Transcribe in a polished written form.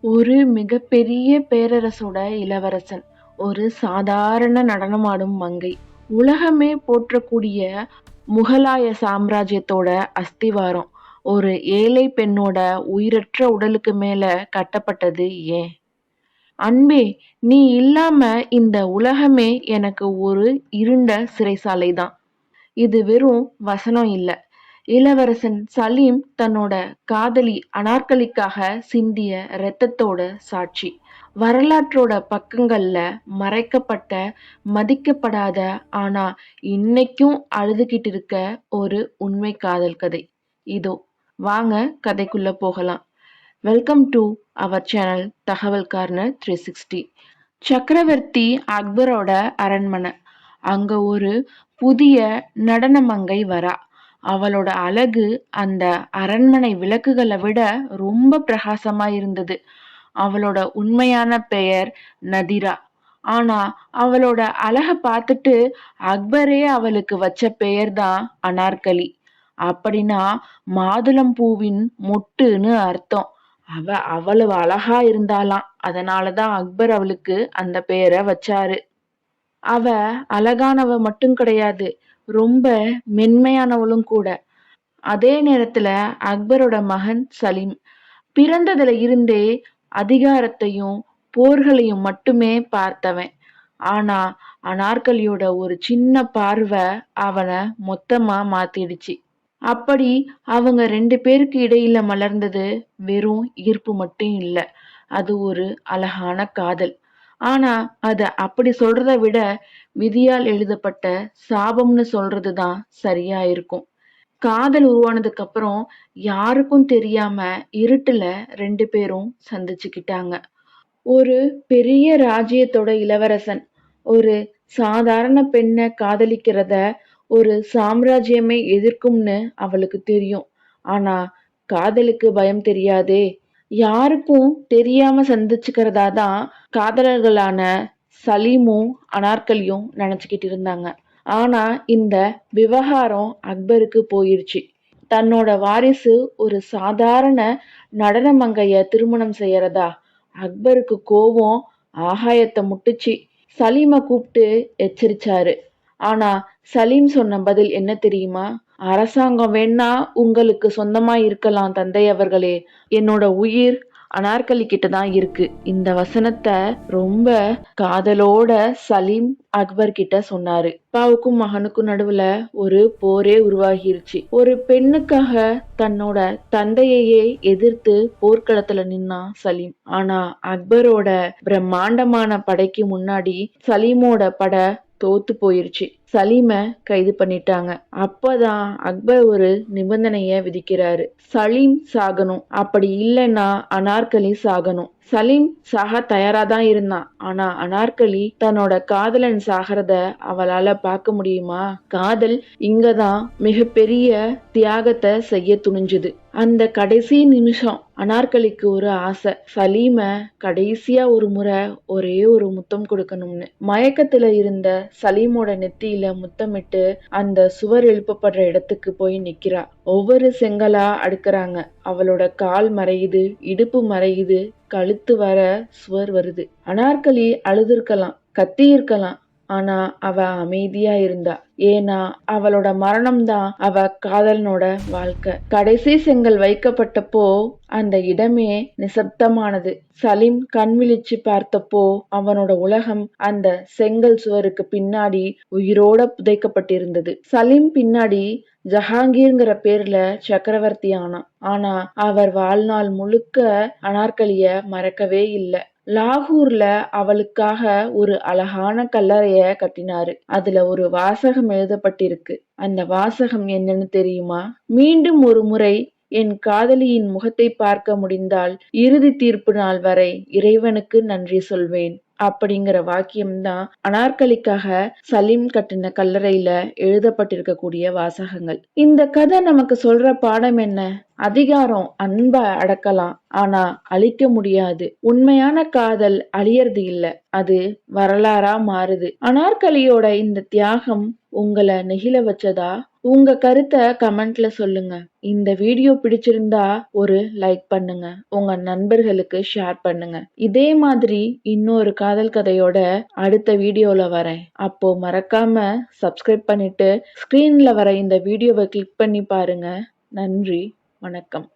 ஒரு மிகப்பெரிய பேரரசோட இளவரசன். ஒரு சாதாரண நடனமாடும் மங்கை. உலகமே போற்றக்கூடிய முகலாய சாம்ராஜ்யத்தோட அஸ்திவாரம். ஒரு ஏழை பெண்ணோட உயிரற்ற உடலுக்கு மேல கட்டப்பட்டது ஏன்? அன்பே, நீ இல்லாம இந்த உலகமே எனக்கு ஒரு இருண்ட சிறைசாலைதான். இது வெறும் வசனம் இல்ல. இளவரசன் சலீம் தன்னோட காதலி அனார்கலிக்காக சிந்திய இரத்தத்தோட சாட்சி. வரலாற்றோட பக்கங்கள்ல மறைக்கப்பட்ட, மதிக்கப்படாத, ஆனா இன்னைக்கும் அழுதுகிட்டு இருக்க ஒரு உண்மை காதல் கதை. இதோ வாங்க கதைக்குள்ள போகலாம். வெல்கம் டு அவர் சேனல் தகவல் கார்னர் 360. சக்கரவர்த்தி அக்பரோட அரண்மனை. அங்க ஒரு புதிய நடன மங்கை வரா. அவளோட அழகு அந்த அரண்மனை விளக்குகளை விட ரொம்ப பிரகாசமா இருந்தது. அவளோட உண்மையான பெயர் நதிரா. ஆனா அவளோட அழக பார்த்துட்டு அக்பரே அவளுக்கு வச்ச பெயர் தான் அனார்கலி. அப்படின்னா மாதுளம் பூவின் மொட்டுன்னு அர்த்தம். அவ அவ்வளவு அழகா இருந்தாளாம். அதனாலதான் அக்பர் அவளுக்கு அந்த பெயரை வச்சாரு. அவ அழகானவ மட்டும் கிடையாது, ரொம்ப மென்மையானவளும் கூட. அதே நேரத்துல அக்பரோட மகன் சலீம் பிறந்ததுல இருந்தே அதிகாரத்தையும் போர்களையும் மட்டுமே பார்த்தவன். ஆனா அனார்கலியோட ஒரு சின்ன பார்வை அவனை மொத்தமா மாத்திடுச்சு. அப்படி அவங்க 2 பேருக்கு இடையில மலர்ந்தது வெறும் ஈர்ப்பு மட்டும் இல்ல. அது ஒரு அழகான காதல். ஆனா அத அப்படி சொல்றத விட விதியால் எழுதப்பட்ட சாபம்னு சொல்றதுதான் சரியா இருக்கும். காதல் உருவானதுக்கு அப்புறம் யாருக்கும் தெரியாம இருட்டுல 2 பேரும் சந்திச்சுக்கிட்டாங்க. ஒரு பெரிய ராஜ்யத்தோட இளவரசன் ஒரு சாதாரண பெண்ணை காதலிக்கிறத ஒரு சாம்ராஜ்யமே எதிர்க்கும்னு அவளுக்கு தெரியும். ஆனா காதலுக்கு பயம் தெரியாதே. யாருக்கும் தெரியாம சந்திச்சுக்கிறதாதான் காதலர்களான சலீமும் அனார்கலியும் நினைச்சுக்கிட்டு இருந்தாங்க. ஆனா இந்த விவகாரம் அக்பருக்கு போயிருச்சு. தன்னோட வாரிசு ஒரு சாதாரண நடன மங்கைய திருமணம் செய்யறதா? அக்பருக்கு கோபம் ஆகாயத்தை முட்டுச்சு. சலீமை கூப்பிட்டு எச்சரிச்சாரு. ஆனா சலீம் சொன்ன பதில் என்ன தெரியுமா? அரசாங்கம் வேணா உங்களுக்கு சொந்தமா இருக்கலாம் தந்தை அவர்களே, என்னோட உயிர் அனார்கலி கிட்ட தான் இருக்கு. இந்த வசனத்தை ரொம்ப காதலோட சலீம் அக்பர் கிட்ட சொன்னாரு. அப்பாவுக்கும் மகனுக்கும் நடுவுல ஒரு போரே உருவாகிருச்சு. ஒரு பெண்ணுக்காக தன்னோட தந்தையையே எதிர்த்து போர்க்களத்துல நின்னா சலீம். ஆனா அக்பரோட பிரம்மாண்டமான படைக்கு முன்னாடி சலீமோட படை தோத்து போயிருச்சு. சலீம கைது பண்ணிட்டாங்க. அப்பதான் அக்பர் ஒரு நிபந்தனைய விதிக்கிறாரு. சலீம் சாகணும், அப்படி இல்லைன்னா அனார்கலி சாகணும். சலீம் சாக தயாராதான் இருந்தான். ஆனா அனார்கலி தன்னோட காதலன் சாகிறத அவளால பார்க்க முடியுமா? காதல் இங்கதான் மிகப்பெரிய தியாகத்தை செய்ய துணிஞ்சுது. அந்த கடைசி நிமிஷம் அனார்கலிக்கு ஒரு ஆசை, சலீம கடைசியா ஒரு முறை ஒரே ஒரு முத்தம் கொடுக்கணும்னு. மயக்கத்துல இருந்த சலீமோட நெத்தியில முத்தமிட்டு அந்த சுவர் எழுப்பப்படுற இடத்துக்கு போய் நிக்கிறா. ஒவ்வொரு செங்கலா அடுக்குறாங்க. அவளோட கால் மறையுது, இடுப்பு மறையுது, கழுத்து வர சுவர் வருது. அனார்கலி அழுதுருக்கலாம், கத்தி இருக்கலாம். ஆனா அவ அமைதியா இருந்தா. ஏன்னா அவளோட மரணம் தான் அவ காதலனோட வாழ்க்கை. கடைசி செங்கல் வைக்கப்பட்டப்போ அந்த இடமே நிசப்தமானது. சலீம் கண் விழிச்சு பார்த்தப்போ அவனோட உலகம் அந்த செங்கல் சுவருக்கு பின்னாடி உயிரோட புதைக்கப்பட்டிருந்தது. சலீம் பின்னாடி ஜஹாங்கீர்ங்கிற பேர்ல சக்கரவர்த்தி ஆனான். ஆனா அவர் வாழ்நாள் முழுக்க அனார்கலிய மறக்கவே இல்லை. லாகூர்ல அவளுக்காக ஒரு அழகான கல்லறைய கட்டினாரு. அதுல ஒரு வாசகம் எழுதப்பட்டிருக்கு. அந்த வாசகம் என்னன்னு தெரியுமா? மீண்டும் ஒரு முறை என் காதலியின் முகத்தை பார்க்க முடிந்தால் இறுதி தீர்ப்பு நாள் வரை இறைவனுக்கு நன்றி சொல்வேன். அப்படிங்கிற வாக்கியம்தான் அனார்கலிக்காக சலீம் கட்டின கல்லறையில எழுதப்பட்டிருக்கக்கூடிய வாசகங்கள். இந்த கதை நமக்கு சொல்ற பாடம் என்ன? அதிகாரம் அன்பை அடக்கலாம், ஆனா அழிக்க முடியாது. உண்மையான காதல் அழியறது இல்ல, அது வரலாறா மாறுது. அனார்கலியோட இந்த தியாகம் உங்களை நெகிழ வச்சதா? உங்க கருத்தை கமெண்ட்ல சொல்லுங்க. இந்த வீடியோ பிடிச்சிருந்தா ஒரு லைக் பண்ணுங்க. உங்க நண்பர்களுக்கு ஷேர் பண்ணுங்க. இதே மாதிரி இன்னொரு காதல் கதையோட அடுத்த வீடியோல வரேன். அப்போ மறக்காம சப்ஸ்கிரைப் பண்ணிட்டு ஸ்கிரீன்ல வர இந்த வீடியோவை கிளிக் பண்ணி பாருங்க. நன்றி, வணக்கம்.